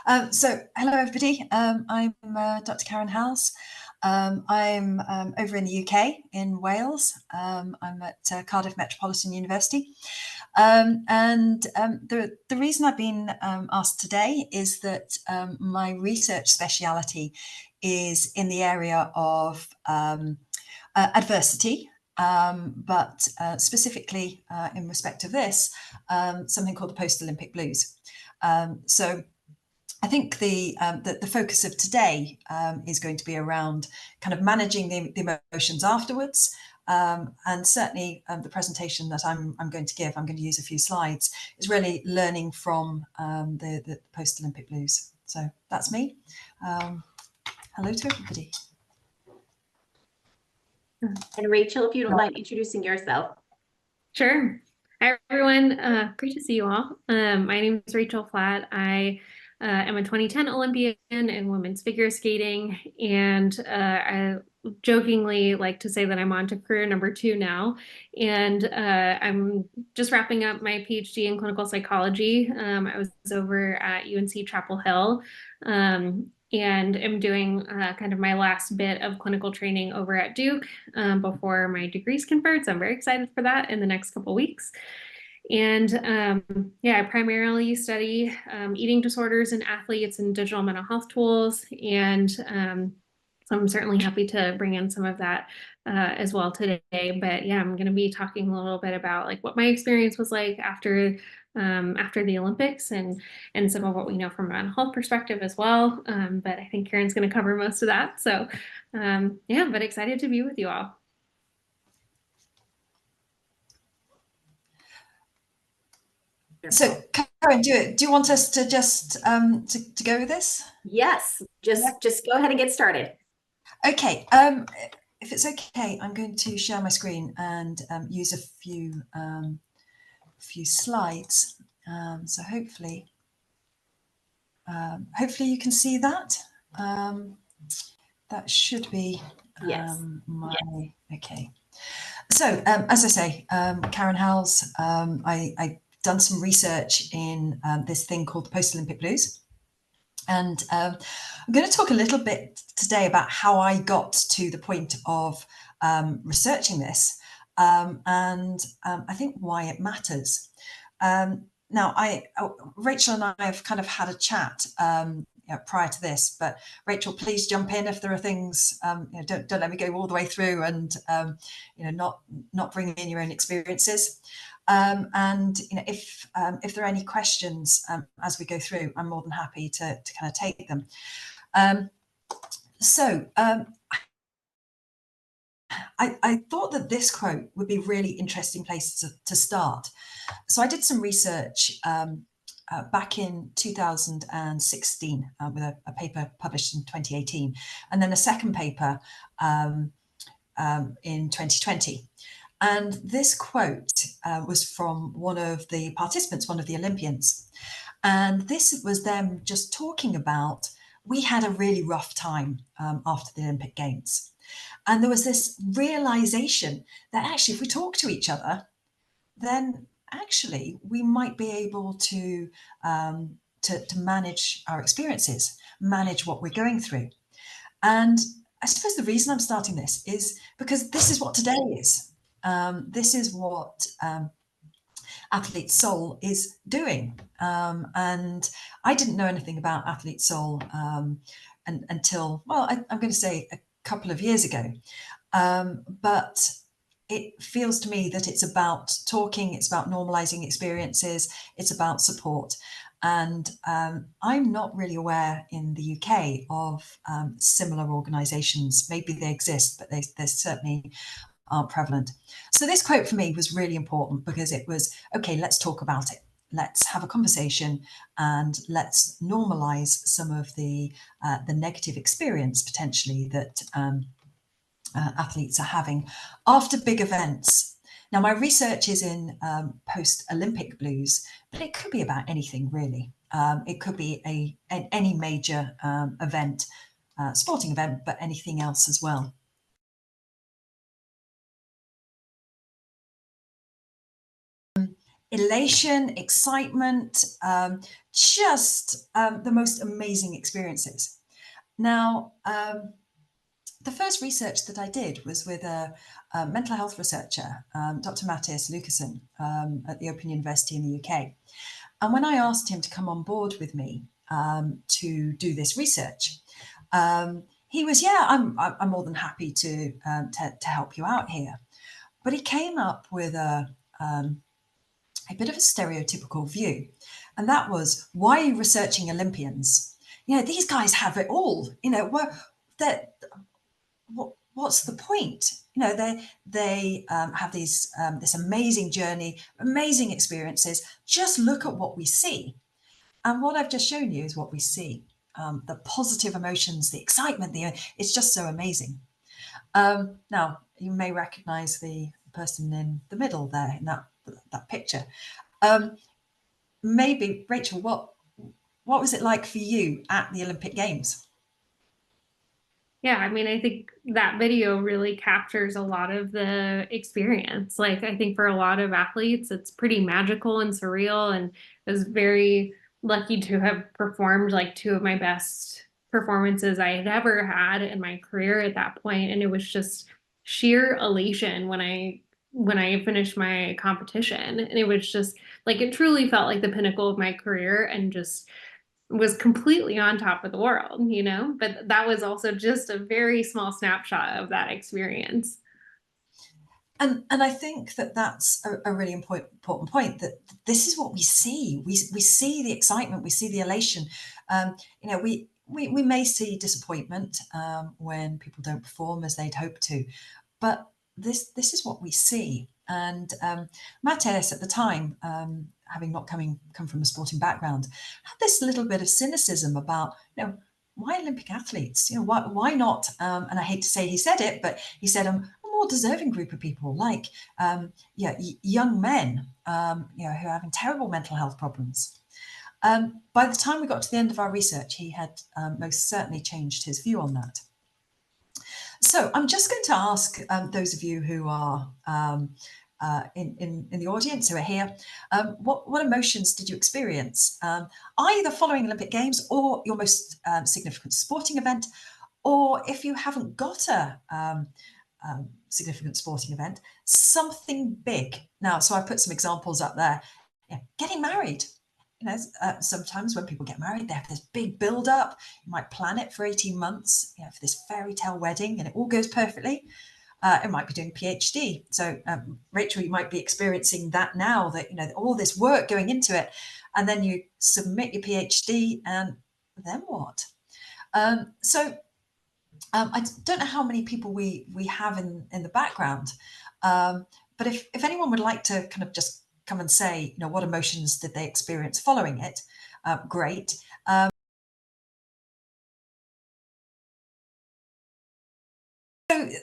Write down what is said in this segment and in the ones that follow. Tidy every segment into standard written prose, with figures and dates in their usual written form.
So hello everybody, I'm Dr. Caren Howells. I'm over in the UK in Wales. I'm at Cardiff Metropolitan University. The reason I've been asked today is that my research speciality is in the area of adversity, but specifically in respect of this, something called the post-Olympic blues. So I think the focus of today is going to be around kind of managing the emotions afterwards, and certainly the presentation that I'm going to give, I'm going to use a few slides, is really learning from the post-Olympic blues. So that's me. Hello to everybody. And Rachel, if you don't mind introducing yourself. Sure. Hi, everyone. Great to see you all. My name is Rachel Flatt. I am a 2010 Olympian in women's figure skating, and I jokingly like to say that I'm on to career number 2 now. And I'm just wrapping up my PhD in clinical psychology. I was over at UNC Chapel Hill. And am doing kind of my last bit of clinical training over at Duke before my degree's conferred. So I'm very excited for that in the next couple weeks. And yeah, I primarily study eating disorders in athletes and digital mental health tools. And so I'm certainly happy to bring in some of that as well today. But yeah, I'm going to be talking a little bit about like what my experience was like after the Olympics and some of what we know from a mental health perspective as well. But I think Caren's going to cover most of that. So yeah, but excited to be with you all. So Caren, do you want us to just to go with this? Yes, just go ahead and get started. Okay. If it's okay, I'm going to share my screen and use a few slides. So hopefully you can see that. That should be yes. Okay. So as I say, Caren Howells, I've done some research in this thing called the post-Olympic blues. And I'm going to talk a little bit today about how I got to the point of researching this, and I think why it matters. Now, Rachel and I have kind of had a chat prior to this, but Rachel, please jump in if there are things. Don't let me go all the way through and not bring in your own experiences. And if there are any questions as we go through, I'm more than happy to kind of take them. I thought that this quote would be a really interesting place to start. So I did some research back in 2016 with a paper published in 2018, and then a second paper in 2020. And this quote was from one of the participants, one of the Olympians. And this was them just talking about, we had a really rough time after the Olympic Games. And there was this realization that actually, if we talk to each other, then actually we might be able to manage our experiences, manage what we're going through. And I suppose the reason I'm starting this is because this is what today is. This is what Athlete Soul is doing. And I didn't know anything about Athlete Soul until, well, I'm going to say a couple of years ago. But it feels to me that it's about talking, it's about normalizing experiences, it's about support. And I'm not really aware in the UK of similar organisations. Maybe they exist, but they certainly aren't prevalent. So this quote for me was really important because it was, okay, let's talk about it. Let's have a conversation and let's normalize some of the negative experience potentially that athletes are having after big events. Now, my research is in post-Olympic blues, but it could be about anything really. It could be any major event, sporting event, but anything else as well. elation, excitement, just the most amazing experiences. Now, the first research that I did was with a mental health researcher, Dr. Matthias Lucassen, at the Open University in the UK. And when I asked him to come on board with me to do this research, he was, yeah, I'm more than happy to help you out here. But he came up with a bit of a stereotypical view, and that was, why are you researching Olympians? These guys have it all. What's the point? They have these this amazing journey, amazing experiences. Just look at what we see, and what I've just shown you is what we see. The positive emotions, the excitement, it's just so amazing. Now you may recognize the person in the middle there in that picture. Maybe Rachel, what was it like for you at the Olympic Games? Yeah, I mean, I think that video really captures a lot of the experience. Like, I think for a lot of athletes, it's pretty magical and surreal. And I was very lucky to have performed like two of my best performances I had ever had in my career at that point. And it was just sheer elation when I finished my competition. And it was just like, it truly felt like the pinnacle of my career, and just was completely on top of the world, but that was also just a very small snapshot of that experience. And I think that's a really important point, that this is what we see. We see the excitement, we see the elation. We may see disappointment when people don't perform as they'd hoped to, but this is what we see. And Matthias at the time, having not come from a sporting background, had this little bit of cynicism about, why Olympic athletes? Why not? And I hate to say he said it, but he said, a more deserving group of people, like young men, who are having terrible mental health problems. By the time we got to the end of our research, he had most certainly changed his view on that. So I'm just going to ask those of you who are in the audience, who are here, what emotions did you experience, either following Olympic Games or your most significant sporting event, or if you haven't got a significant sporting event, something big. Now, so I put some examples up there. Getting married. Sometimes when people get married, they have this big build up. You might plan it for 18 months, for this fairy tale wedding, and it all goes perfectly. It might be doing PhD. So Rachel, you might be experiencing that now, that, all this work going into it, and then you submit your PhD, and then what? So I don't know how many people we have in the background, but if anyone would like to kind of just come and say, what emotions did they experience following it? Great.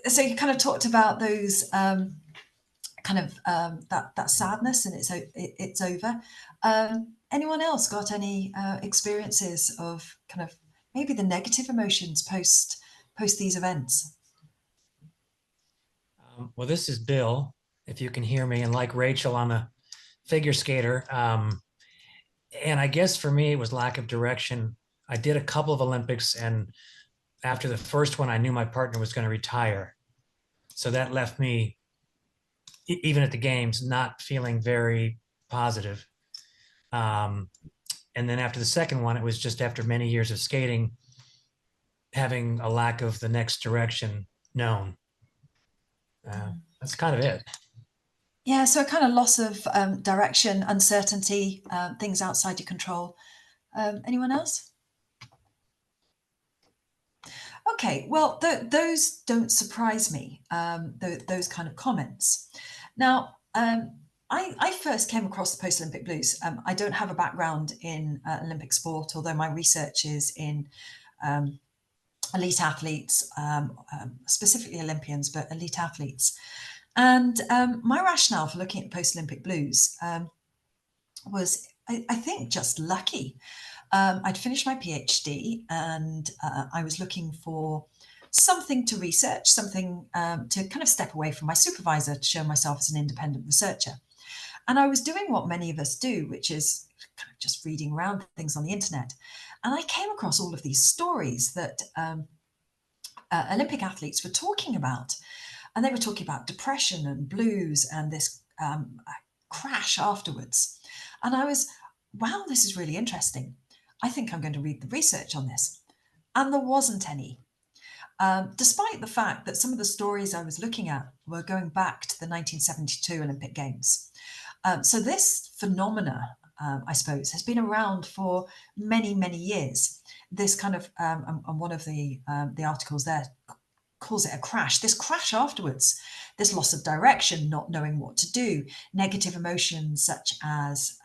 So you kind of talked about those that sadness, and it's over. Anyone else got any experiences of kind of maybe the negative emotions post these events? Well, this is Bill, if you can hear me, and like Rachel, I'm a figure skater. And I guess for me, it was lack of direction. I did a couple of Olympics, and after the first one, I knew my partner was going to retire. So that left me, even at the games, not feeling very positive. And then after the second one, it was just after many years of skating, having a lack of the next direction known. That's kind of it. Yeah, so a kind of loss of direction, uncertainty, things outside your control. Anyone else? Okay, well, those don't surprise me, those kind of comments. Now, I first came across the post-Olympic blues. I don't have a background in Olympic sport, although my research is in elite athletes, specifically Olympians, but elite athletes. And my rationale for looking at the post-Olympic blues was, I think, just lucky. I'd finished my PhD, and I was looking for something to research, something to kind of step away from my supervisor, to show myself as an independent researcher. And I was doing what many of us do, which is kind of just reading around things on the internet. And I came across all of these stories that Olympic athletes were talking about. And they were talking about depression and blues and this crash afterwards. And I was, wow, this is really interesting. I think I'm going to read the research on this. And there wasn't any. Despite the fact that some of the stories I was looking at were going back to the 1972 Olympic Games. So this phenomena, I suppose, has been around for many, many years. This kind of, and one of the articles there calls it a crash. This crash afterwards, this loss of direction, not knowing what to do, negative emotions such as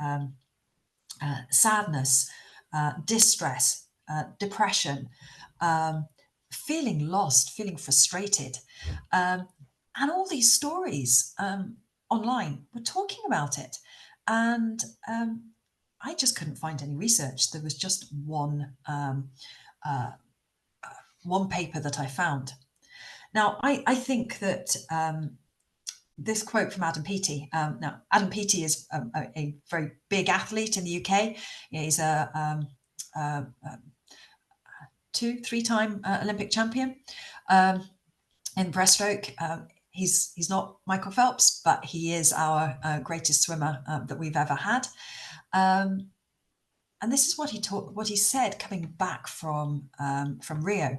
sadness, distress, depression, feeling lost, feeling frustrated. And all these stories online were talking about it. And I just couldn't find any research. There was just one paper that I found. Now, I think that this quote from Adam Peaty. Now, Adam Peaty is a very big athlete in the UK. He's a 2-3-time Olympic champion in breaststroke. He's not Michael Phelps, but he is our greatest swimmer that we've ever had. And this is what he said coming back from Rio,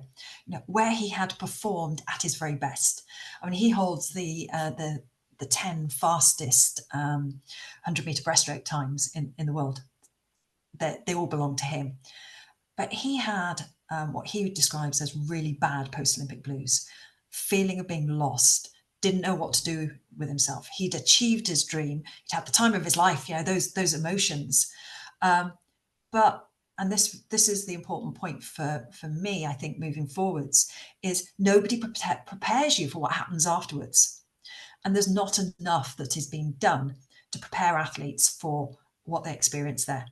where he had performed at his very best. I mean, he holds the 10 fastest 100-meter breaststroke times in the world. They all belong to him. But he had what he describes as really bad post-Olympic blues, feeling of being lost, didn't know what to do with himself. He'd achieved his dream. He'd had the time of his life, those emotions. And this is the important point for me, I think, moving forwards, is nobody prepares you for what happens afterwards. And there's not enough that is being done to prepare athletes for what they experience there.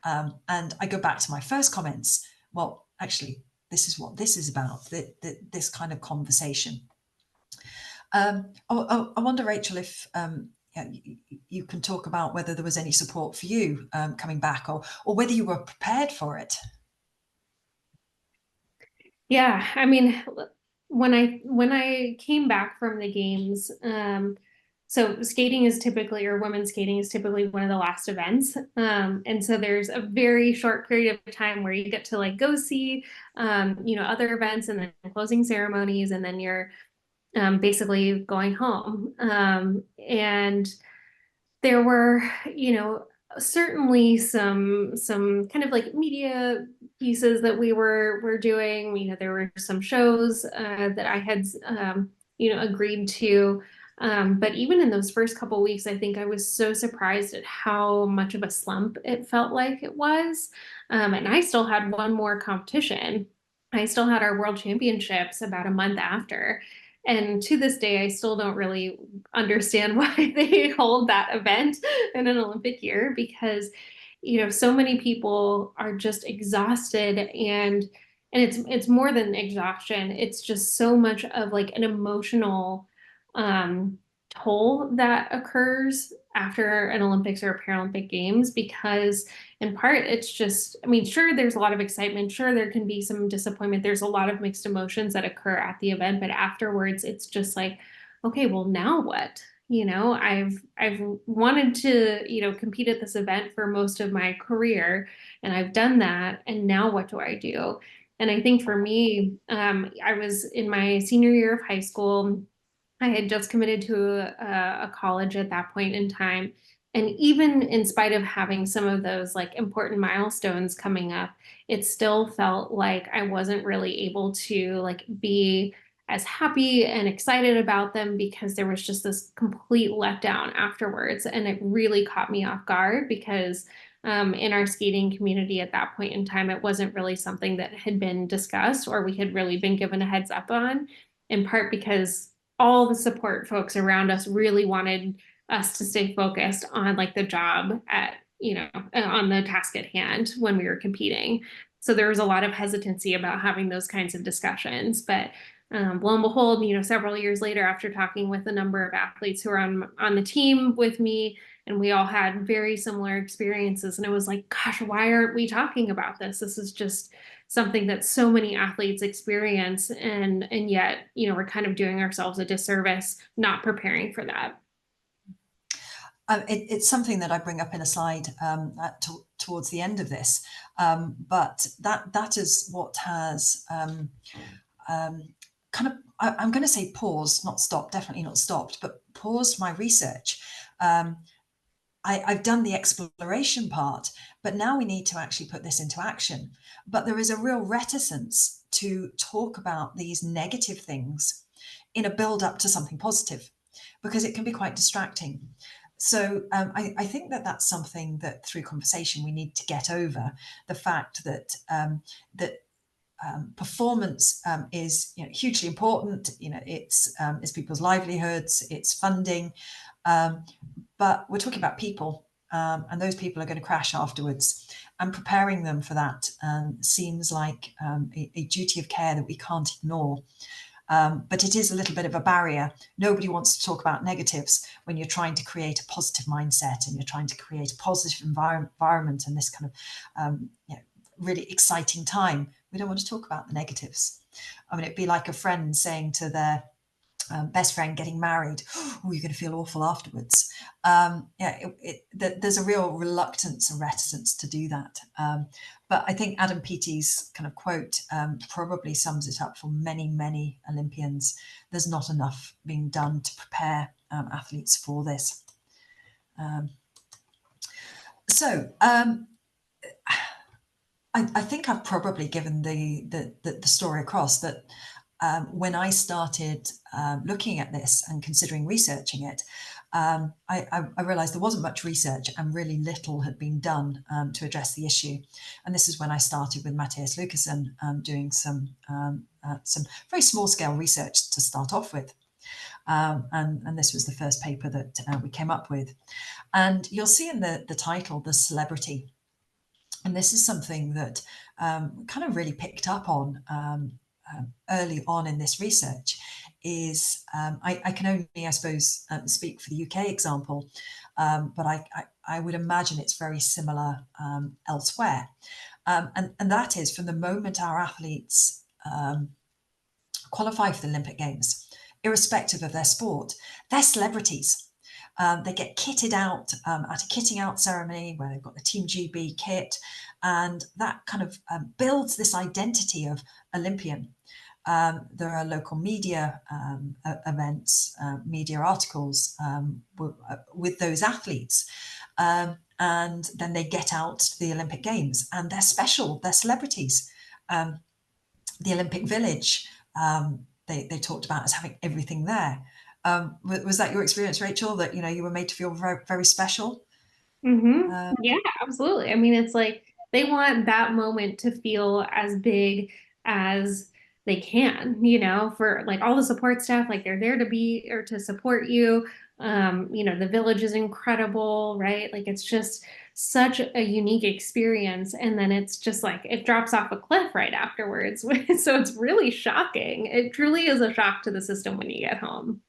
And I go back to my first comments. Well, actually, this is what this is about, this kind of conversation. I wonder, Rachel, if you can talk about whether there was any support for you coming back, or whether you were prepared for it. Yeah, I mean, when I came back from the games, so skating is typically, or women's skating is typically one of the last events. And so there's a very short period of time where you get to like go see, other events and then closing ceremonies, and then you're basically going home. And there were, certainly some kind of like media pieces that we were doing. There were some shows that I had, agreed to. But even in those first couple of weeks, I think I was so surprised at how much of a slump it felt like it was. And I still had one more competition. I still had our World Championships about a month after. And to this day, I still don't really understand why they hold that event in an Olympic year, because, so many people are just exhausted, and it's more than exhaustion. It's just so much of like an emotional toll that occurs after an Olympics or a Paralympic Games, because in part it's just, I mean, sure, there's a lot of excitement, sure, there can be some disappointment, there's a lot of mixed emotions that occur at the event, but afterwards it's just like, okay, well, now what? I've wanted to, compete at this event for most of my career, and I've done that, and now what do I do? And I think for me, I was in my senior year of high school. I had just committed to a college at that point in time. And even in spite of having some of those like important milestones coming up, it still felt like I wasn't really able to like be as happy and excited about them, because there was just this complete letdown afterwards. And it really caught me off guard, because in our skating community at that point in time, it wasn't really something that had been discussed or we had really been given a heads up on, in part because all the support folks around us really wanted us to stay focused on like the job at, on the task at hand when we were competing. So there was a lot of hesitancy about having those kinds of discussions. But lo and behold, several years later, after talking with a number of athletes who are on the team with me, and we all had very similar experiences. And it was like, gosh, why aren't we talking about this? This is just something that so many athletes experience, and yet, you know, we're kind of doing ourselves a disservice not preparing for that. It's something that I bring up in a slide towards the end of this, but that is what has kind of, I'm going to say paused, not stopped, definitely not stopped, but paused my research. I've done the exploration part, but now we need to actually put this into action. But there is a real reticence to talk about these negative things in a build up to something positive, because it can be quite distracting. So I think that that's something that through conversation we need to get over, the fact that performance is, you know, hugely important. You know, it's people's livelihoods, it's funding, but we're talking about people, and those people are going to crash afterwards. And preparing them for that seems like a duty of care that we can't ignore. But it is a little bit of a barrier. Nobody wants to talk about negatives when you're trying to create a positive mindset and you're trying to create a positive environment and this kind of you know, really exciting time. We don't want to talk about the negatives. I mean, it'd be like a friend saying to their best friend getting married, oh, you're going to feel awful afterwards. There's a real reluctance and reticence to do that. But I think Adam Peaty's kind of quote probably sums it up for many, many Olympians. There's not enough being done to prepare athletes for this. I think I've probably given the story across that when I started looking at this and considering researching it, I realized there wasn't much research and really little had been done to address the issue. And this is when I started with Matthias Lucassen doing some very small scale research to start off with. And this was the first paper that we came up with. And you'll see in the title, The Celebrity. And this is something that kind of really picked up on early on in this research. Is I can only, I suppose, speak for the UK example, but I would imagine it's very similar elsewhere. And that is from the moment our athletes qualify for the Olympic Games, irrespective of their sport, they're celebrities. They get kitted out at a kitting out ceremony where they've got the Team GB kit, and that kind of builds this identity of Olympian. There are local media events, media articles with those athletes. And then they get out to the Olympic Games and they're special, they're celebrities. The Olympic Village, they talked about as having everything there. Was that your experience, Rachel, that, you know, you were made to feel very, very special? Mm-hmm. Yeah, absolutely. I mean, it's like they want that moment to feel as big as they can, you know, for like all the support staff, like they're there to be or to support you. You know, the village is incredible, right? Like it's just such a unique experience. And then it's just like it drops off a cliff right afterwards. So it's really shocking. It truly is a shock to the system when you get home.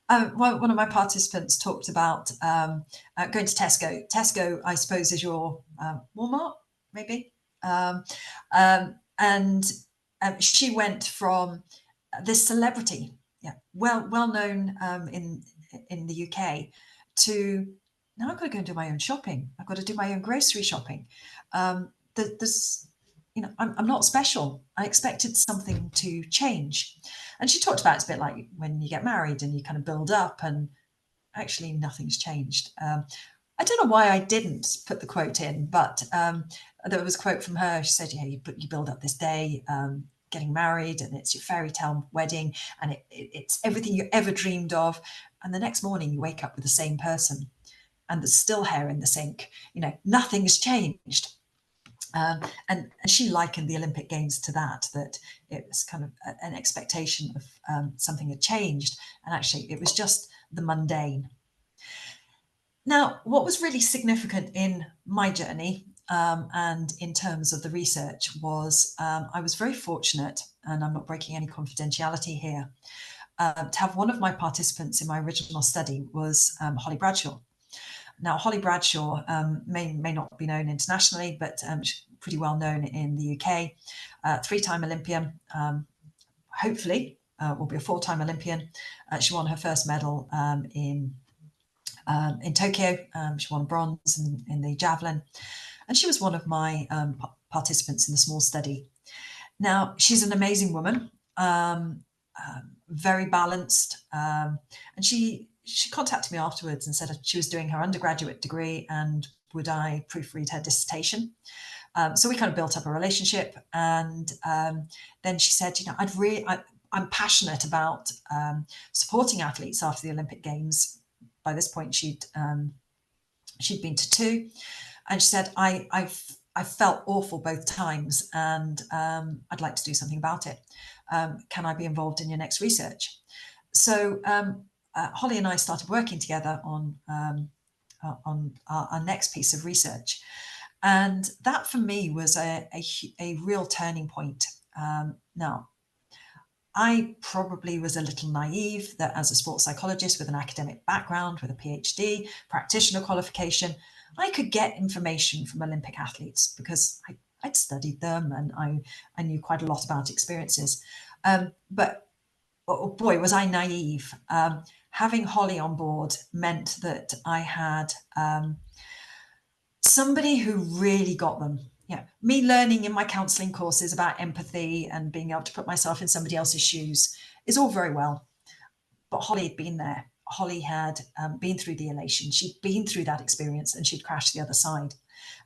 One of my participants talked about going to Tesco. Tesco, I suppose, is your Walmart, maybe. And she went from this celebrity, well known in the UK, to now I've got to go and do my own shopping. I've got to do my own grocery shopping. There's, you know, I'm not special. I expected something to change. And she talked about it's a bit like when you get married and you kind of build up, and actually nothing's changed. I don't know why I didn't put the quote in, but there was a quote from her. She said, you build up this day, getting married, and it's your fairy tale wedding, and it's everything you ever dreamed of. And the next morning you wake up with the same person and there's still hair in the sink. You know, nothing's changed. And she likened the Olympic Games to that it was kind of an expectation of something had changed. And actually it was just the mundane. Now, what was really significant in my journey and in terms of the research was I was very fortunate, and I'm not breaking any confidentiality here, to have one of my participants in my original study was Holly Bradshaw. Now, Holly Bradshaw may not be known internationally, but she's pretty well known in the UK. 3-time Olympian, hopefully will be a 4-time Olympian. She won her first medal in Tokyo. She won bronze in the javelin, and she was one of my participants in the small study. Now, she's an amazing woman, very balanced, and she contacted me afterwards and said she was doing her undergraduate degree and would I proofread her dissertation. So we kind of built up a relationship, and then she said, I'm passionate about supporting athletes after the Olympic Games. By this point, she'd been to 2, and she said, I felt awful both times, and I'd like to do something about it. Can I be involved in your next research? So Holly and I started working together on our next piece of research. And that for me was a real turning point. Now, I probably was a little naive that as a sports psychologist with an academic background, with a PhD, practitioner qualification, I could get information from Olympic athletes because I'd studied them and I knew quite a lot about experiences. But oh boy, was I naive. Having Holly on board meant that I had somebody who really got them. Yeah, me learning in my counselling courses about empathy and being able to put myself in somebody else's shoes is all very well. But Holly had been there. Holly had been through the elation. She'd been through that experience and she'd crashed the other side.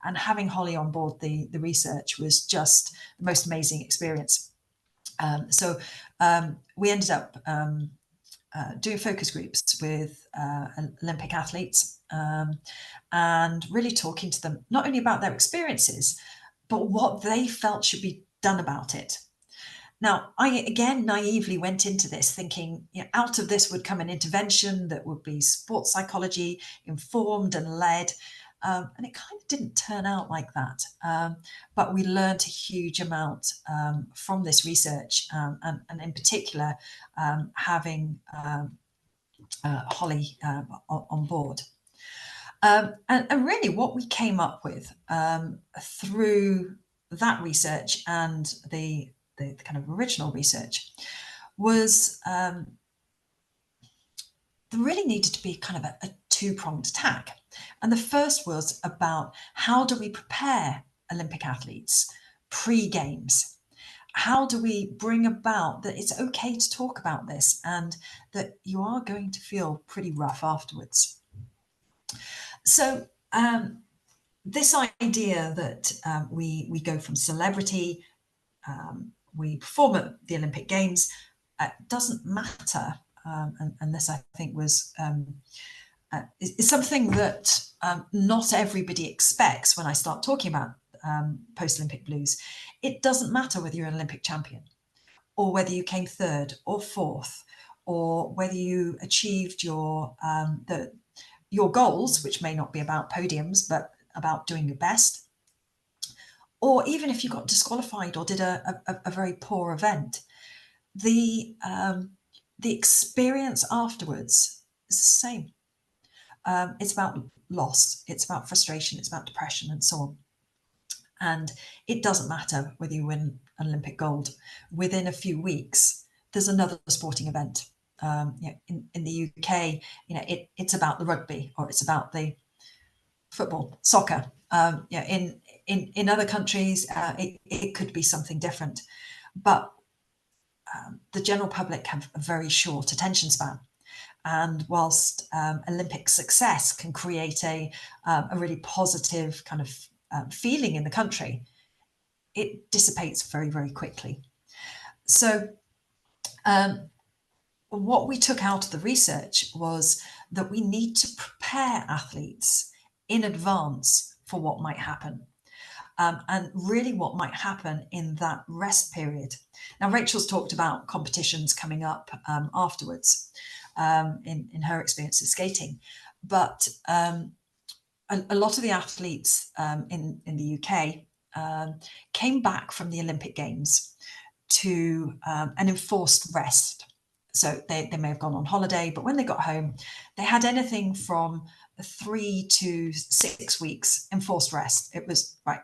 And having Holly on board the research was just the most amazing experience. So we ended up doing focus groups with Olympic athletes and really talking to them, not only about their experiences, but what they felt should be done about it. Now, I again naively went into this thinking, out of this would come an intervention that would be sports psychology informed and led. And it kind of didn't turn out like that. But we learned a huge amount from this research, and in particular, having Holly on board. And really what we came up with through that research and the kind of original research was there really needed to be kind of a 2-pronged attack. And the first was about how do we prepare Olympic athletes pre-games? How do we bring about that it's okay to talk about this and that you are going to feel pretty rough afterwards? So this idea that we go from celebrity, we perform at the Olympic Games, doesn't matter. And this, I think, was is something that not everybody expects when I start talking about post-Olympic blues. It doesn't matter whether you're an Olympic champion or whether you came 3rd or 4th or whether you achieved your goals, which may not be about podiums, but about doing your best. Or even if you got disqualified or did a very poor event, the experience afterwards is the same. It's about loss, it's about frustration, it's about depression and so on. And it doesn't matter whether you win an Olympic gold. Within a few weeks, there's another sporting event. In the UK, it's about the rugby or it's about the football, soccer. In other countries, it could be something different. But the general public have a very short attention span. And whilst Olympic success can create a really positive kind of feeling in the country, it dissipates very, very quickly. So what we took out of the research was that we need to prepare athletes in advance for what might happen. And really what might happen in that rest period. Now, Rachel's talked about competitions coming up afterwards in her experience of skating, but a lot of the athletes in the UK came back from the Olympic Games to an enforced rest. So they may have gone on holiday, but when they got home, they had anything from 3 to 6 weeks enforced rest. It was right,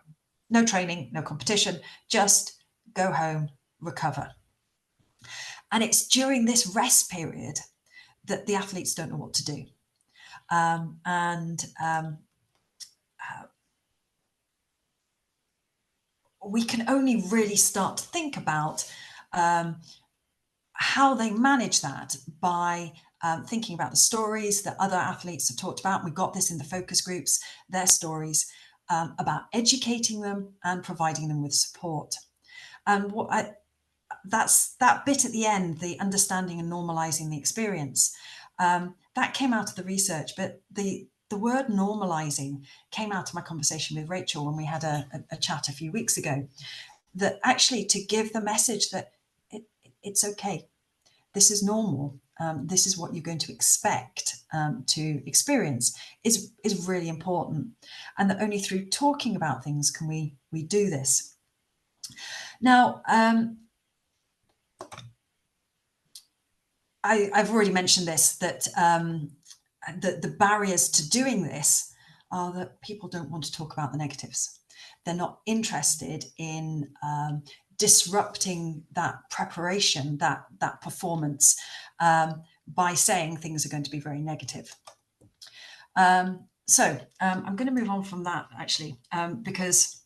no training, no competition, just go home, recover. And it's during this rest period that the athletes don't know what to do. We can only really start to think about how they manage that by thinking about the stories that other athletes have talked about. We got this in the focus groups, their stories, about educating them and providing them with support. And that's that bit at the end, the understanding and normalizing the experience. That came out of the research, but the word normalizing came out of my conversation with Rachel when we had a chat a few weeks ago, that actually to give the message that it's okay, this is normal, this is what you're going to expect to experience is really important, and that only through talking about things can we do this. Now, I've already mentioned this, that the barriers to doing this are that people don't want to talk about the negatives. They're not interested in disrupting that preparation, that performance, by saying things are going to be very negative. So I'm going to move on from that, actually, because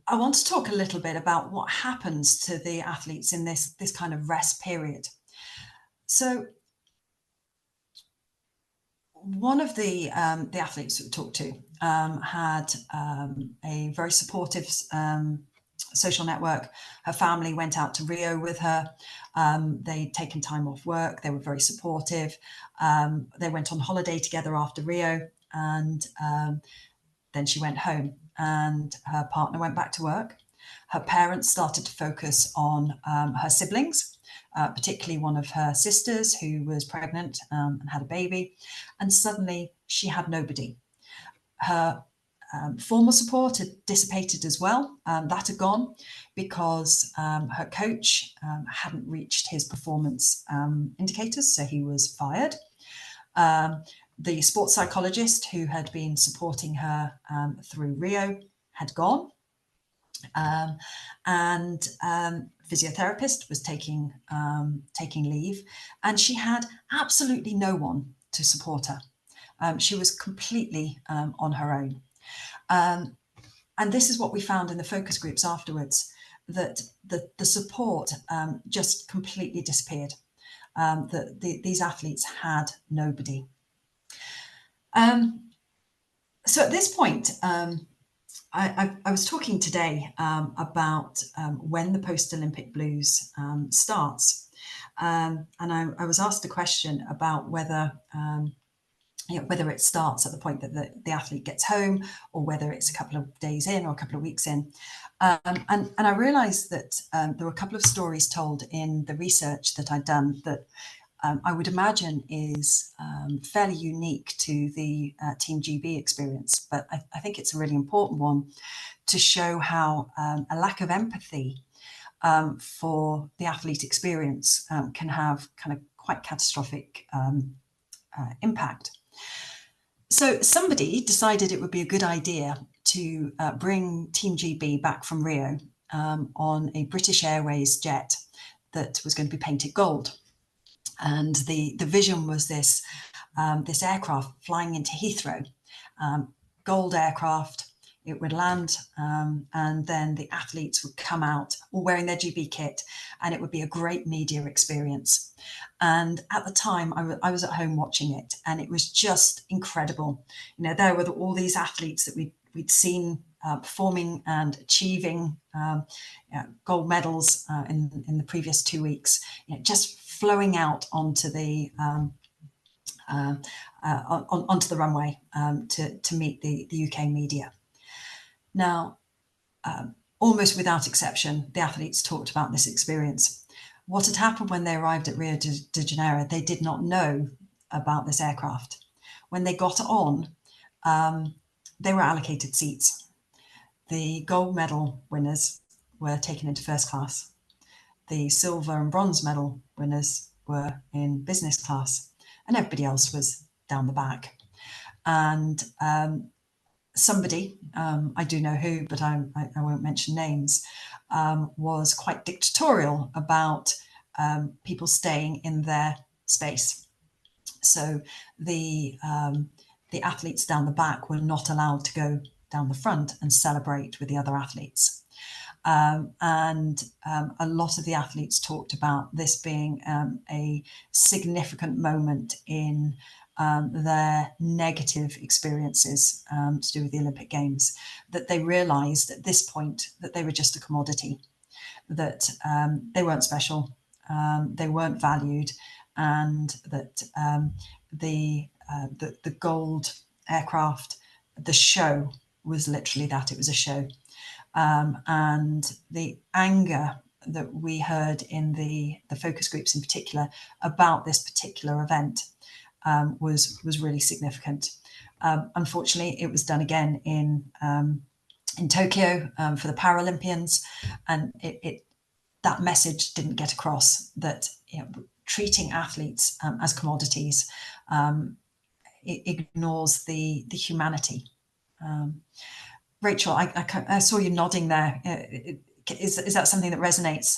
I want to talk a little bit about what happens to the athletes in this kind of rest period. So one of the athletes that we talked to had a very supportive social network. Her family went out to Rio with her. They'd taken time off work. They were very supportive. They went on holiday together after Rio, and then she went home, and her partner went back to work. Her parents started to focus on her siblings, particularly one of her sisters who was pregnant and had a baby, and suddenly she had nobody. Her formal support had dissipated as well. That had gone because her coach hadn't reached his performance indicators, so he was fired. The sports psychologist who had been supporting her through Rio had gone. And physiotherapist was taking leave, and she had absolutely no one to support her. She was completely on her own. And this is what we found in the focus groups afterwards, that the support just completely disappeared, that these athletes had nobody. So at this point, I was talking today about when the post-Olympic blues starts, and I was asked a question about whether whether it starts at the point that the athlete gets home, or whether it's a couple of days in or a couple of weeks in. And I realised that there were a couple of stories told in the research that I'd done that I would imagine is fairly unique to the Team GB experience, but I think it's a really important one to show how a lack of empathy for the athlete experience can have kind of quite catastrophic impact. So somebody decided it would be a good idea to bring Team GB back from Rio on a British Airways jet that was going to be painted gold. And the vision was this aircraft flying into Heathrow, gold aircraft. It would land, and then the athletes would come out all wearing their GB kit, and it would be a great media experience. And at the time, I was at home watching it, and it was just incredible. You know, there were all these athletes that we'd seen performing and achieving gold medals in the previous 2 weeks, just flowing out onto the onto the runway to meet the UK media. Now, almost without exception, the athletes talked about this experience. What had happened when they arrived at Rio de Janeiro, they did not know about this aircraft. When they got on, they were allocated seats. The gold medal winners were taken into first class. The silver and bronze medal winners were in business class, and everybody else was down the back. And somebody, I do know who, but I won't mention names, was quite dictatorial about people staying in their space. So the athletes down the back were not allowed to go down the front and celebrate with the other athletes. And a lot of the athletes talked about this being a significant moment in their negative experiences to do with the Olympic Games, that they realized at this point that they were just a commodity, that they weren't special, they weren't valued, and that the gold aircraft, the show was literally that, it was a show. And the anger that we heard in the focus groups in particular about this particular event was really significant. Unfortunately, it was done again in Tokyo for the Paralympians, and that message didn't get across, that treating athletes as commodities it ignores the humanity. Rachel, I saw you nodding there. Is that something that resonates?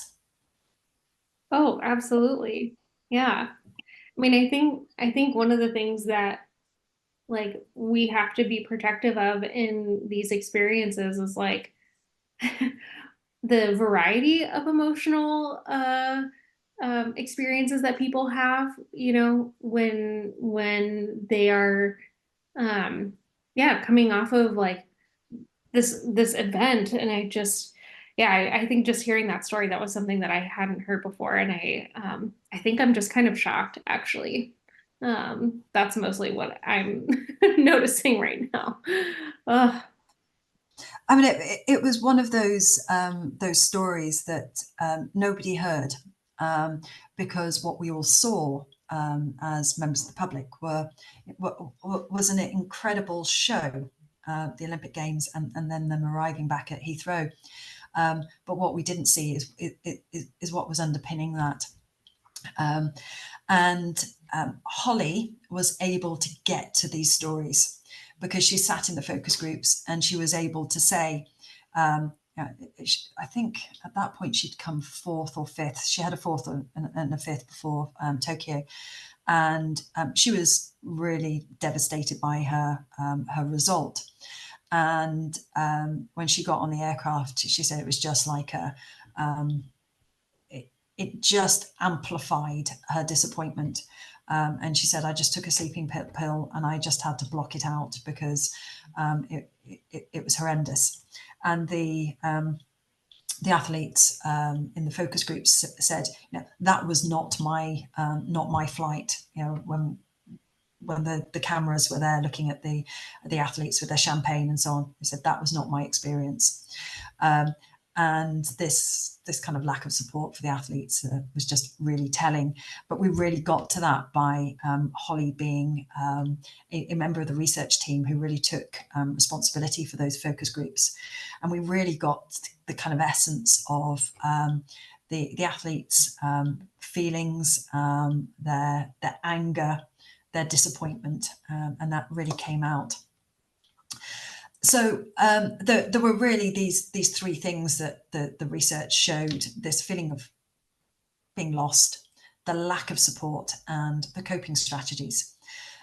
Oh, absolutely. Yeah. I mean, I think one of the things that like we have to be protective of in these experiences is like the variety of emotional experiences that people have, when they are coming off of like this event. And I think just hearing that story, that was something that I hadn't heard before. And I think I'm just kind of shocked, actually. That's mostly what I'm noticing right now. Ugh. I mean, it was one of those stories that nobody heard, because what we all saw as members of the public was an incredible show, the Olympic Games, and then them arriving back at Heathrow. But what we didn't see is what was underpinning that. And Holly was able to get to these stories because she sat in the focus groups and she was able to say, I think at that point she'd come fourth or fifth. She had a fourth and a fifth before Tokyo. And she was really devastated by her result. And when she got on the aircraft, she said it was just like it just amplified her disappointment. And she said, I just took a sleeping pill and I just had to block it out because it was horrendous. And the athletes in the focus groups said, that was not my flight. When the cameras were there looking at the athletes with their champagne and so on, they said that was not my experience. And this kind of lack of support for the athletes was just really telling. But we really got to that by Holly being a member of the research team who really took responsibility for those focus groups. And we really got the kind of essence of the athletes' feelings, their anger, their disappointment, and that really came out. So there were really these three things that the research showed: this feeling of being lost, the lack of support, and the coping strategies.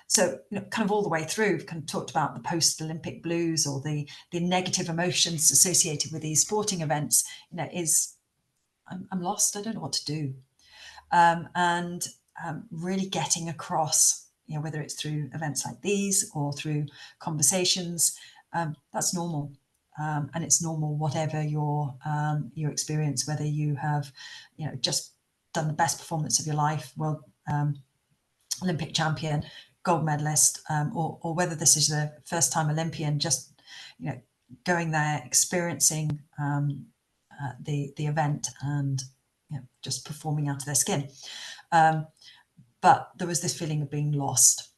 So kind of all the way through, we've kind of talked about the post-Olympic blues, or the negative emotions associated with these sporting events. I'm lost, I don't know what to do, and really getting across, whether it's through events like these or through conversations. That's normal, and it's normal whatever your experience, whether you have just done the best performance of your life, Olympic champion, gold medalist, or whether this is the first time Olympian, just going there, experiencing the event, and just performing out of their skin. But there was this feeling of being lost.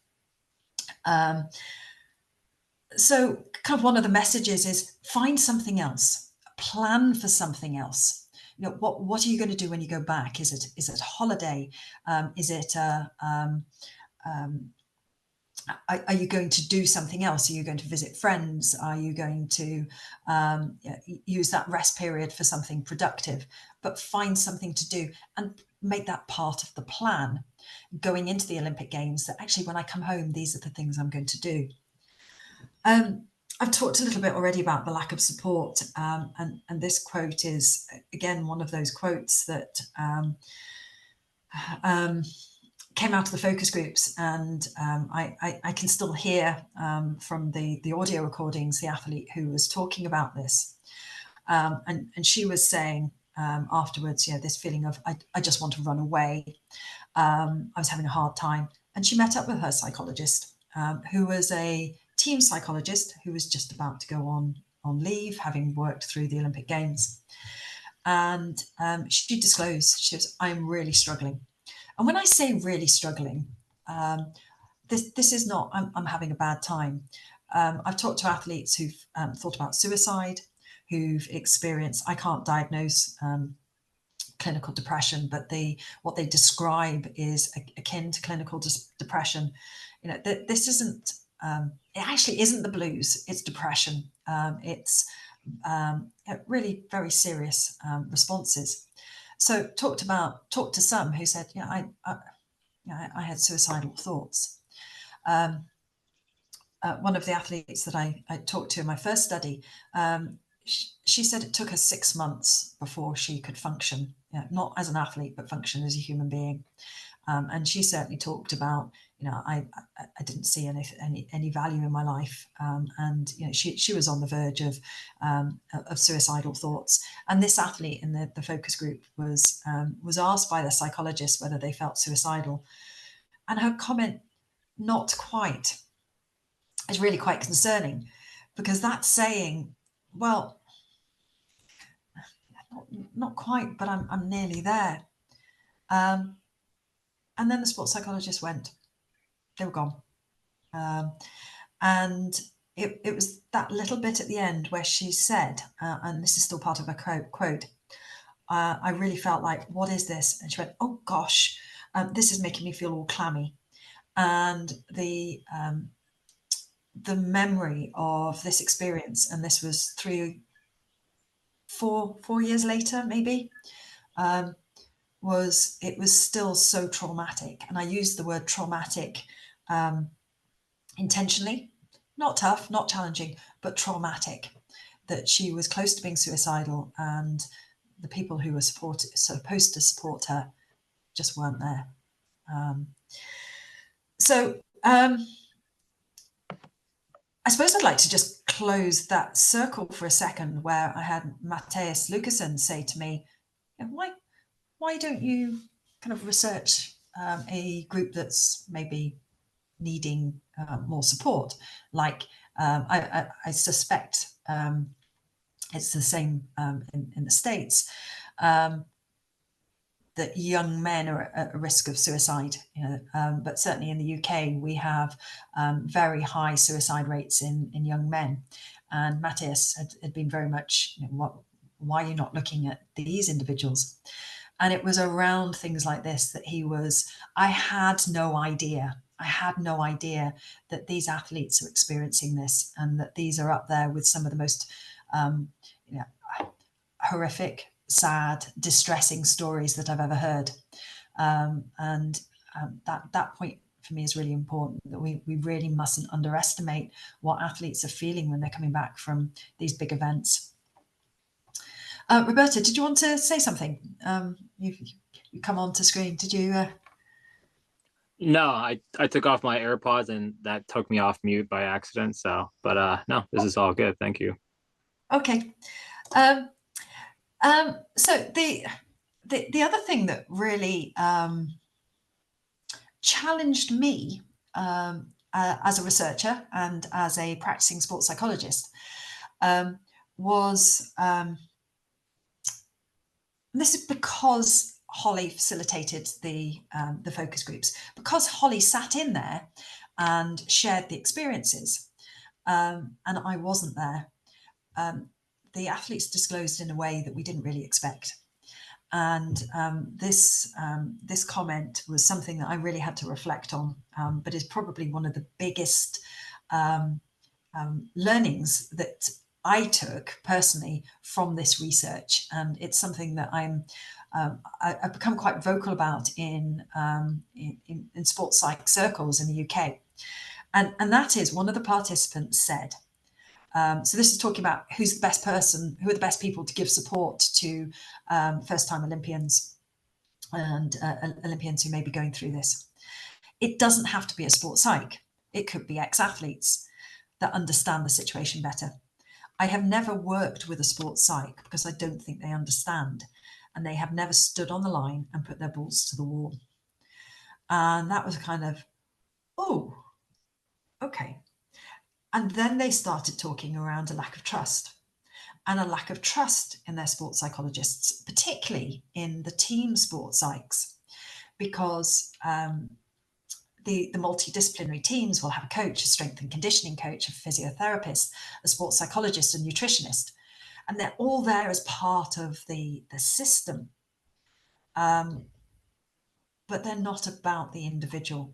So kind of one of the messages is find something else, plan for something else. What are you going to do when you go back? Is it a holiday? Is it are you going to do something else? Are you going to visit friends? Are you going to use that rest period for something productive? But find something to do and make that part of the plan going into the Olympic Games, that actually when I come home, these are the things I'm going to do. I've talked a little bit already about the lack of support, and this quote is, again, one of those quotes that came out of the focus groups, and I can still hear from the audio recordings the athlete who was talking about this, and she was saying afterwards, this feeling of I just want to run away. I was having a hard time, and she met up with her psychologist, who was a team psychologist who was just about to go on leave, having worked through the Olympic Games, and she disclosed, she was, I'm really struggling. And when I say really struggling, this is not, I'm having a bad time. I've talked to athletes who've thought about suicide, who've experienced, I can't diagnose clinical depression, but what they describe is akin to clinical depression. This isn't, it actually isn't the blues, it's depression. It's really very serious responses. So talked to some who said, I had suicidal thoughts. One of the athletes that I talked to in my first study, she said it took her 6 months before she could function, not as an athlete, but function as a human being. And she certainly talked about, I didn't see any value in my life, and she was on the verge of suicidal thoughts. And this athlete in the focus group was asked by the psychologist whether they felt suicidal, and her comment, "Not quite," is really quite concerning, because that's saying, well, not quite, but I'm nearly there. And then the sports psychologist went. They were gone. And it was that little bit at the end where she said, and this is still part of her quote, I really felt like, what is this? And she went, oh gosh, this is making me feel all clammy. And the memory of this experience, and this was 4 years later, maybe, was still so traumatic. And I used the word traumatic intentionally, not tough, not challenging, but traumatic, that she was close to being suicidal, and the people who were supposed to support her just weren't there. I suppose I'd like to just close that circle for a second, where I had Mattias Lucassen say to me, why don't you kind of research a group that's maybe needing more support? Like, I suspect it's the same in the States, that young men are at a risk of suicide. But certainly in the UK, we have very high suicide rates in young men. And Mattias had been very much, why are you not looking at these individuals? And it was around things like this that I had no idea that these athletes are experiencing this, and that these are up there with some of the most horrific, sad, distressing stories that I've ever heard. That point for me is really important, that we really mustn't underestimate what athletes are feeling when they're coming back from these big events. Roberta, did you want to say something? You come on to screen. Did you? No, I took off my AirPods and that took me off mute by accident. So, but no, this is all good. Thank you. Okay. So the other thing that really challenged me as a researcher and as a practicing sports psychologist was, this is because Holly facilitated the focus groups, because Holly sat in there and shared the experiences, and I wasn't there. The athletes disclosed in a way that we didn't really expect. And this comment was something that I really had to reflect on, but is probably one of the biggest learnings that I took personally from this research. And it's something that I've become quite vocal about in sports psych circles in the UK. And that is, one of the participants said, so this is talking about who are the best people to give support to first-time Olympians and Olympians who may be going through this. It doesn't have to be a sports psych. It could be ex-athletes that understand the situation better. I have never worked with a sports psych because I don't think they understand, and they have never stood on the line and put their balls to the wall. And that was kind of, oh, okay. And then they started talking around a lack of trust, and a lack of trust in their sports psychologists, particularly in the team sports psychs, because the multidisciplinary teams will have a coach, a strength and conditioning coach, a physiotherapist, a sports psychologist, a nutritionist, and they're all there as part of the system. But they're not about the individual.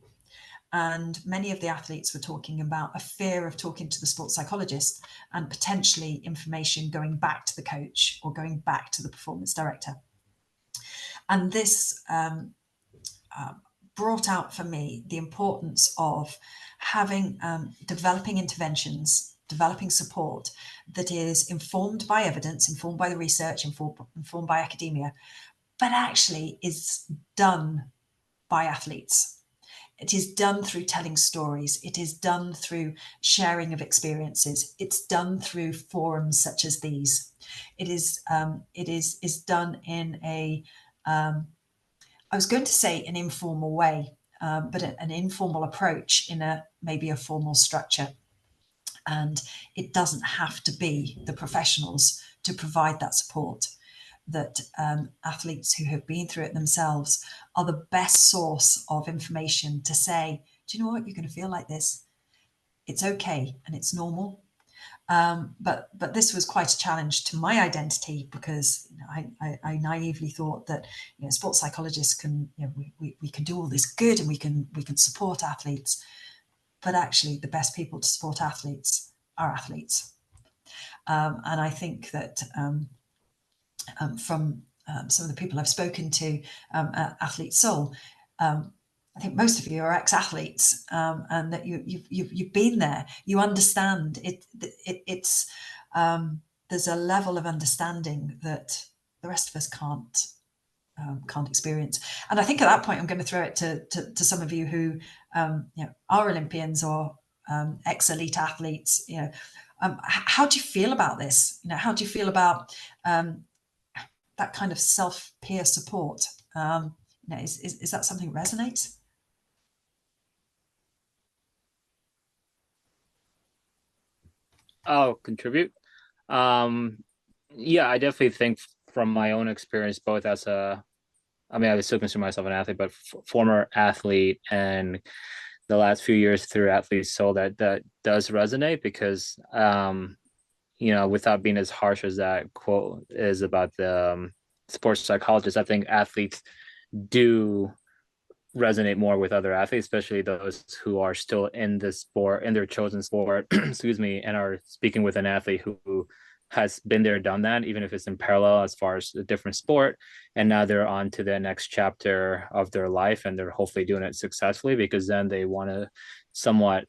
And many of the athletes were talking about a fear of talking to the sports psychologist and potentially information going back to the coach or going back to the performance director. And this brought out for me the importance of having developing interventions, developing support that is informed by evidence, informed by the research, informed by academia, but actually is done by athletes. It is done through telling stories. It is done through sharing of experiences. It's done through forums such as these. It is done in a, I was going to say an informal way, but an informal approach in maybe a formal structure. And it doesn't have to be the professionals to provide that support. That athletes who have been through it themselves are the best source of information to say, do you know what, you're going to feel like this. It's okay and it's normal. But this was quite a challenge to my identity, because I naively thought that sports psychologists can, we can do all this good and we can support athletes, but actually the best people to support athletes are athletes. And I think that from some of the people I've spoken to at Athlete Soul, I think most of you are ex-athletes, and that you've been there. You understand it. It's there's a level of understanding that the rest of us can't experience. And I think at that point, I'm going to throw it to some of you who are Olympians or ex-elite athletes. How do you feel about this? How do you feel about that kind of self-peer support? Is that something that resonates? I'll contribute. Yeah, I definitely think from my own experience, both as I would still consider myself an athlete, but former athlete, and the last few years through Athlete Soul, that does resonate, because without being as harsh as that quote is about the sports psychologist, I think athletes do resonate more with other athletes, especially those who are still in the sport, in their chosen sport, excuse me, and are speaking with an athlete who has been there, done that, even if it's in parallel as far as a different sport. And now they're on to the next chapter of their life, and they're hopefully doing it successfully, because then they want to somewhat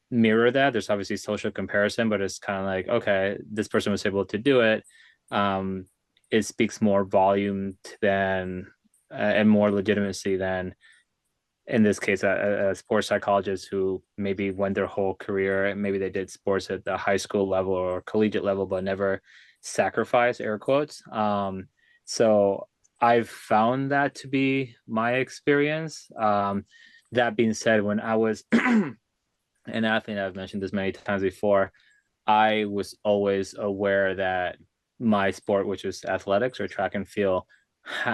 mirror that. There's obviously social comparison, but it's kind of like, okay, this person was able to do it. It speaks more volume than and more legitimacy than, in this case, a sports psychologist who maybe went their whole career, maybe they did sports at the high school level or collegiate level, but never sacrificed, air quotes. So I've found that to be my experience. That being said, when I was an athlete, I've mentioned this many times before, I was always aware that my sport, which was athletics or track and field,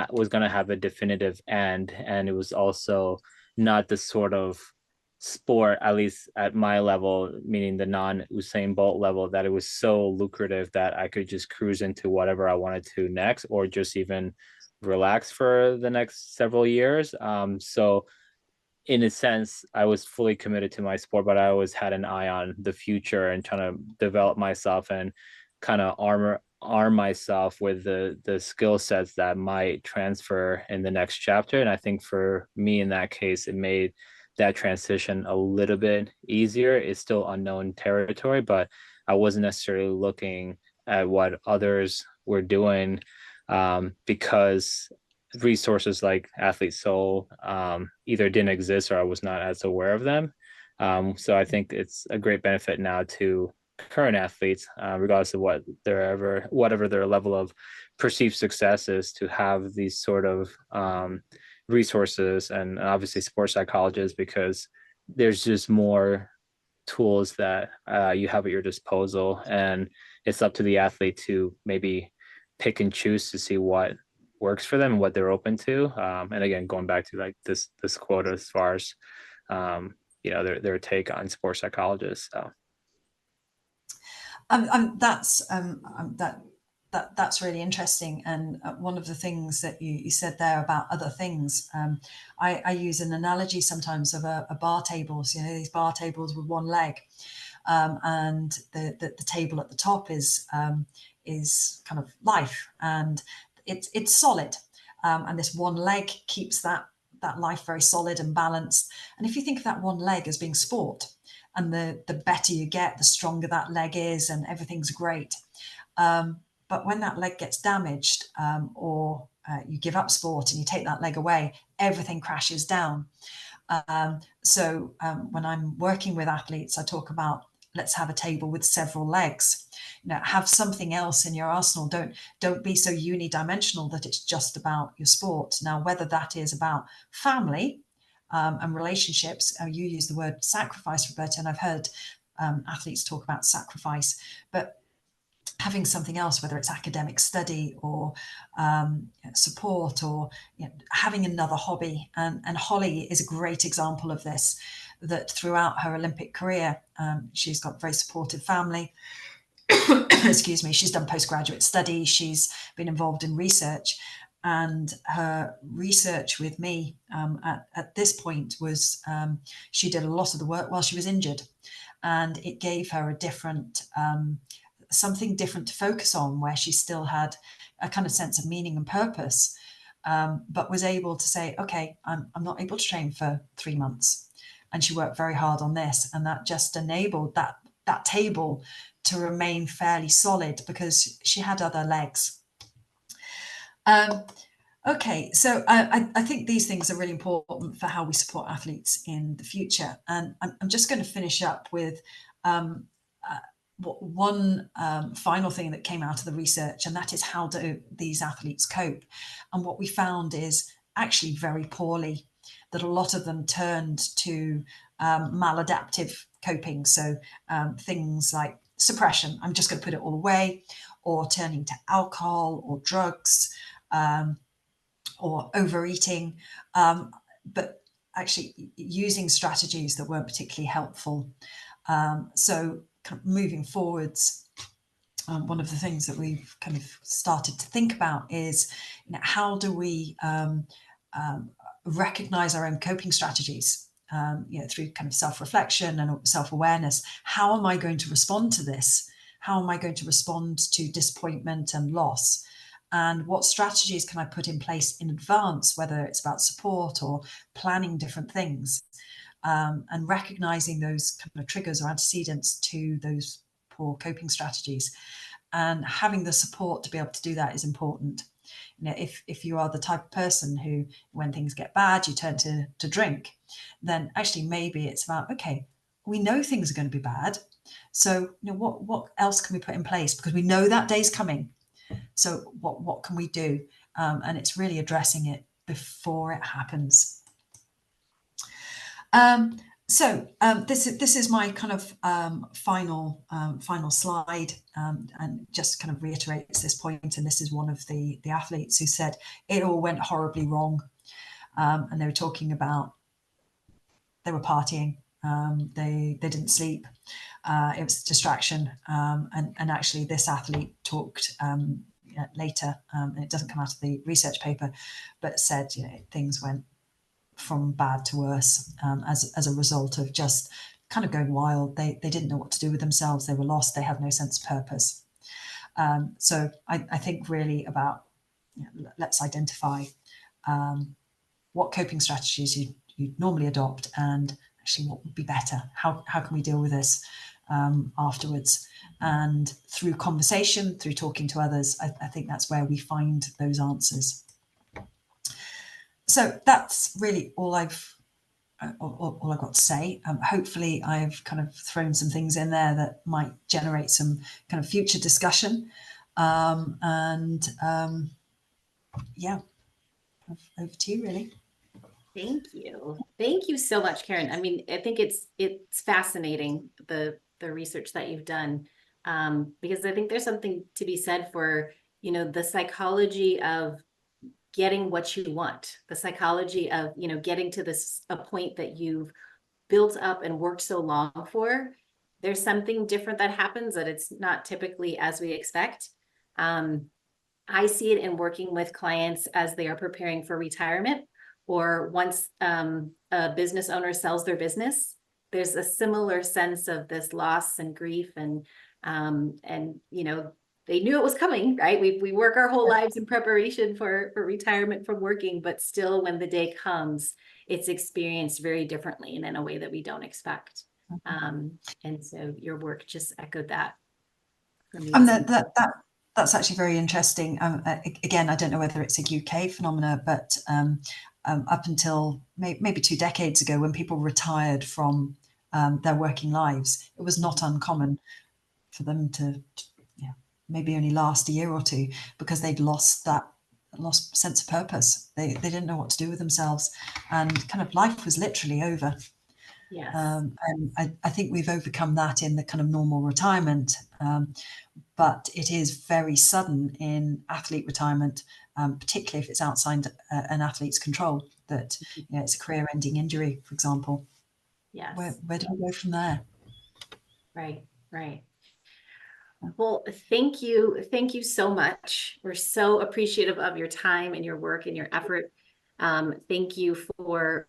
was going to have a definitive end. And it was also not the sort of sport, at least at my level, meaning the non-Usain Bolt level, that it was so lucrative that I could just cruise into whatever I wanted to next, or just even relax for the next several years. So in a sense, I was fully committed to my sport, but I always had an eye on the future and trying to develop myself and kind of arm myself with the skill sets that might transfer in the next chapter. And I think for me in that case, it made that transition a little bit easier. It's still unknown territory, but I wasn't necessarily looking at what others were doing, because resources like Athlete Soul either didn't exist or I was not as aware of them. So I think it's a great benefit now to current athletes, regardless of whatever their level of perceived success is, to have these sort of resources, and obviously sports psychologists, because there's just more tools that you have at your disposal, and it's up to the athlete to maybe pick and choose to see what works for them and what they're open to. And again, going back to like this quote as far as their take on sports psychologists. So that's really interesting. And one of the things that you said there about other things, I use an analogy sometimes of a bar table. So, these bar tables with one leg, and the table at the top is kind of life, and it's solid, and this one leg keeps that life very solid and balanced. And if you think of that one leg as being sport, and the better you get, the stronger that leg is, and everything's great. But when that leg gets damaged, or you give up sport and you take that leg away, everything crashes down. So when I'm working with athletes, I talk about, let's have a table with several legs. Have something else in your arsenal. Don't be so unidimensional that it's just about your sport. Now, whether that is about family and relationships, you use the word sacrifice, Roberta, and I've heard athletes talk about sacrifice, but having something else, whether it's academic study or support, or having another hobby. And Holly is a great example of this, that throughout her Olympic career, she's got a very supportive family. Excuse me. She's done postgraduate study. She's been involved in research. And her research with me at this point was she did a lot of the work while she was injured. And it gave her a different something different to focus on, where she still had a kind of sense of meaning and purpose, but was able to say, okay, I'm not able to train for 3 months. And she worked very hard on this, and that just enabled that table to remain fairly solid because she had other legs. Okay, so I think these things are really important for how we support athletes in the future. And I'm just going to finish up with one final thing that came out of the research, and that is, how do these athletes cope? And what we found is actually very poorly, that a lot of them turned to maladaptive coping. So things like suppression, I'm just going to put it all away, or turning to alcohol or drugs, or overeating, but actually using strategies that weren't particularly helpful. So kind of moving forwards, one of the things that we've kind of started to think about is, how do we recognize our own coping strategies, through kind of self-reflection and self-awareness. How am I going to respond to this? How am I going to respond to disappointment and loss? And what strategies can I put in place in advance, whether it's about support or planning different things, and recognizing those kind of triggers or antecedents to those poor coping strategies. And having the support to be able to do that is important. If you are the type of person who, when things get bad, you turn to drink, then actually maybe it's about, okay, we know things are going to be bad. So what else can we put in place? Because we know that day's coming. So what can we do? And it's really addressing it before it happens. So this is my kind of final slide, and just kind of reiterates this point. And this is one of the athletes who said it all went horribly wrong, and they were talking about they were partying, they didn't sleep, it was distraction, and actually this athlete talked later, and it doesn't come out of the research paper, but said, things went from bad to worse as a result of just kind of going wild. They didn't know what to do with themselves. They were lost. They had no sense of purpose. So I think really about, let's identify what coping strategies you'd normally adopt, and actually what would be better. How can we deal with this afterwards? And through conversation, through talking to others, I think that's where we find those answers. So that's really all I've got to say. Hopefully I've kind of thrown some things in there that might generate some kind of future discussion. Yeah, over to you, really. Thank you. Thank you so much, Caren. I mean, I think it's fascinating, the research that you've done, because I think there's something to be said for, the psychology of getting what you want, the psychology of, getting to a point that you've built up and worked so long for. There's something different that happens, that it's not typically as we expect. I see it in working with clients as they are preparing for retirement, or once a business owner sells their business. There's a similar sense of this loss and grief, and they knew it was coming, right? We work our whole lives in preparation for retirement from working, but still when the day comes, it's experienced very differently and in a way that we don't expect. And so your work just echoed that for me. That's actually very interesting. Again, I don't know whether it's a UK phenomena, but up until maybe 2 decades ago, when people retired from their working lives, it was not uncommon for them to maybe only last a year or two, because they'd lost sense of purpose. They didn't know what to do with themselves, and kind of life was literally over. Yes. And I think we've overcome that in the kind of normal retirement, but it is very sudden in athlete retirement, particularly if it's outside an athlete's control, that it's a career-ending injury, for example. Yes. Where do we go from there? Right. Well, thank you so much. We're so appreciative of your time and your work and your effort. Thank you for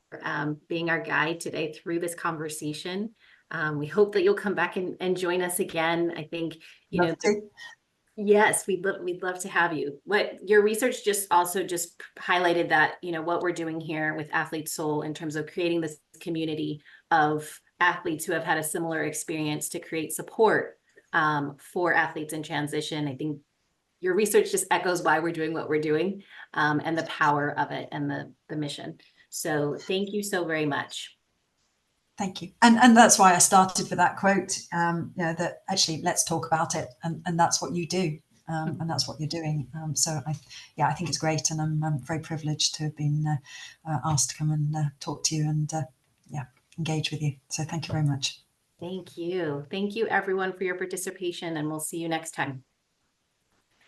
being our guide today through this conversation. We hope that you'll come back and join us again. I think, yes, we'd love to have you. What your research just highlighted that, what we're doing here with Athlete Soul in terms of creating this community of athletes who have had a similar experience to create support for athletes in transition. I think your research just echoes why we're doing what we're doing, and the power of it and the mission. So thank you so very much. Thank you. And that's why I started with that quote, that actually, let's talk about it. And that's what you do. And that's what you're doing. So I think it's great. And I'm very privileged to have been asked to come and talk to you and engage with you. So thank you very much. Thank you. Thank you everyone for your participation, and we'll see you next time.